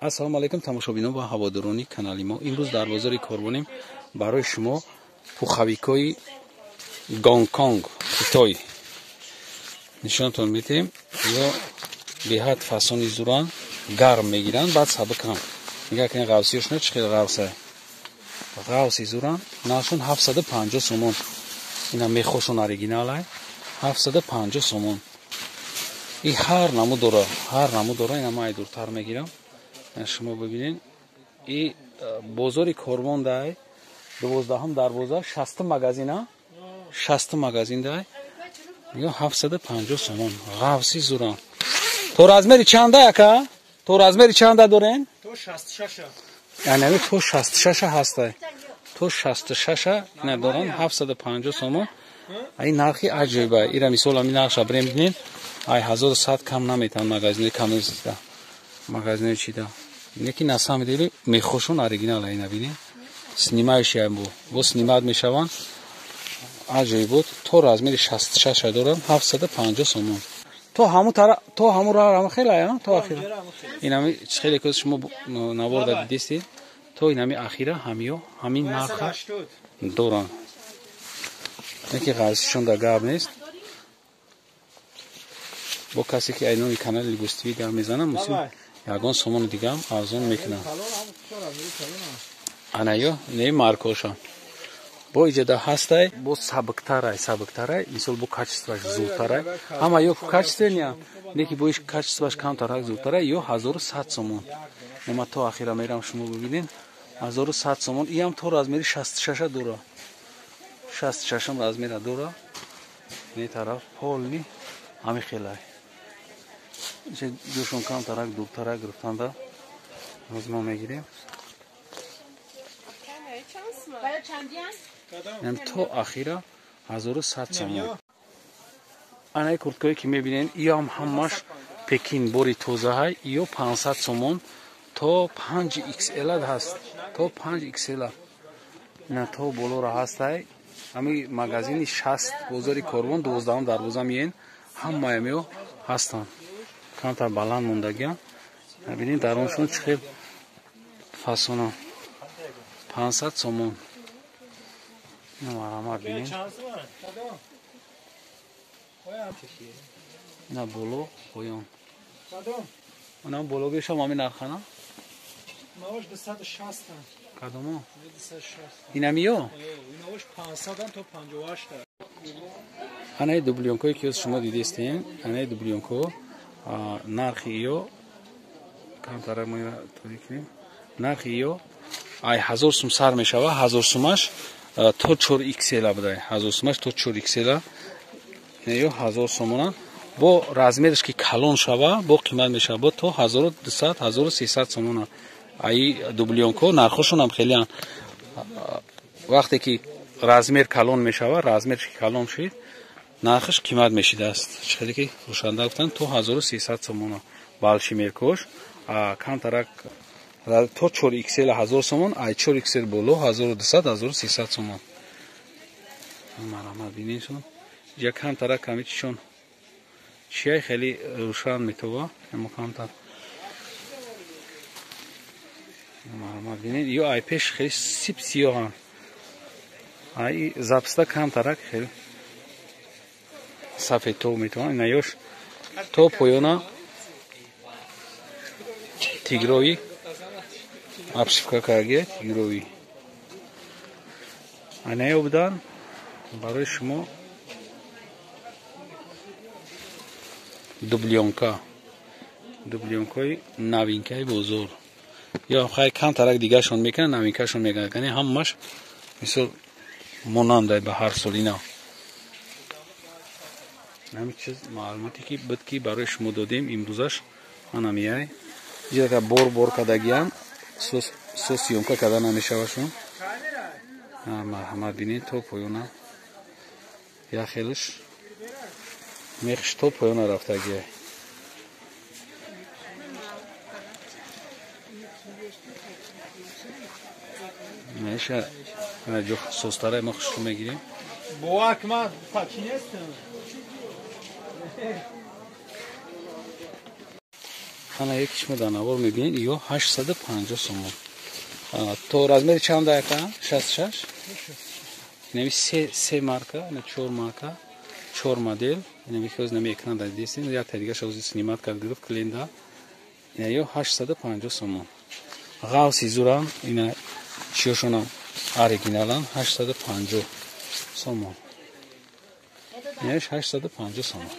ассалому алайкум тамошобинон ва ҳаводорони канали мо. имрӯз дар бозори Корбонем барои шумо пухавикои Гонконг Китой нишонтон медиҳем. ё беҳад фасони зуран гарм мегиранд, баъд сабукам. Нигоҳ кунед ғавсиёшна чӣ хел ғавса. ғавси зуран нашон 750 сомон. Ина мехошон оригиналай 750 сомон. И ҳар намуд дора, ина ман дуртар мегирам. Шумо бибинед. И бозори Корбон дай 12 дарвоза 60 магазина. 60 магазин дай. ё 750 сомон. ғавси зуран. То размери чанда ака? То размери чанда дорен? То 66. Яъне то 66 ҳастай. То 66 ина доран 750 сомон. Ай нархи аҷоиба. Ира мисол ами нархша брем бинед. Ай 1100 кам наметан магазини камиста. Магазини чида. Неки на самом деле мехошон оригинал ай набинед. Снимающие бо снимат мешаванд. Аҷоибот то размери 66 доран 750 сомон. То ҳаму ра хела я? То ахира. Инами хеле коз шумо навор дадиси. То инами ахира ҳамиё ҳамин нарха доран. Неки ғавсишон да гап нест. бо касе ки айнони канали Либостиви гап мезанам мусим ягон сомони дигам арзон мекунам. Анаё не маркошон. Бо иҷода ҳастай, бо сабуктарай, мисол бо качестваш зудтарай. Ҳама ё качествения, неки бо иш качестваш камтарак зудтарай, ё 1100 сомон. Нема то ахира мерам шумо бибинед. 1100 сомон. Иам то размери 66 дора. 66 размера дора. Не тараф полни ами хелай. Иже душон камтарак зудтарак гирифтанда. Озмо мегирем. Ям то ахира 1100 сомон. Анай курткаи ки мебинен, иам ҳамаш Пекин бори тозаҳай, ё 500 сомон то 5XL ҳаст. То 5XL. На то болора ҳастай. Ами магазини 60 бозори Корбон 12 дарвоза миен. Ҳамаям ё ҳастан. Камтар баланд мондагиам. Бинед дароншон чӣ хел фасона. 500 сомон. Марамат бинед. Ина боло поён. Ана боло бешам ами нархана? Инаош 260. Кадомо? 260. Инамиё? Инаош 500 то 58. Анаи дублёнкои ки шумо дидестем, анаи дублёнко нархи ё камтара мо торик кунем. Нархи ё ай 1000 сум сар мешава, 1000 сумаш то 4XL будай. 1000 сумаш то 4XL. Ё 1000 сомона. Бо размериш ки калон шава, бо қимат мешава, бо то 1200, 1300 сомона. Ай дублёнко нархошон ҳам хеле ан. Вақте ки размер калон мешава, размериш ки калон шид, нархаш қимат мешидааст. Чӣ хеле ки фурӯшанда гуфтанд то 1300 сомона. Балши меркош, камтарак то 4XL 1000 сомон, ай 4XL боло 1200, 1300 сомон. Марамат бинешон. Ҷа камтарак камичишон. Чияй хеле рӯшан метова. Ама камтар. Марамат бинед. Ё ай пеш хеле сип сиёҳан. Ай запста камтарак хеле сафедтов метавон. Ина ёш то поёна тигрови обшивка каргия тигрови. Анаё будан барои шумо дублёнкои новинкаи бозор. Ё хай камтарак дигашон мекунад, новинкашон мекунад. Яъне ҳамаш мисол монандай ба ҳар солина. ҳамин чиз маълумоте ки буд ки барои шумо додем имрӯзаш анамияй. Ҷака бор кадагиам сос ёмка када намешавашон. Марҳамат бинед то поёна. Яхелш мехш то поёна рафтагия. Меша ҷо состарай мо хушку мегирем. Боак ман пачинестам. Ana yakışma danavor میبینید iyo 850 سومون تو размери چند яка 66 نمی سه марка на 4 марка 4 модель неми хоз неми экран дадисин я тадига шоз снимат кардив кленда iyo 850 сомон гавси зурам ина чиошона оригиналан 850 сомон неш 850 сомон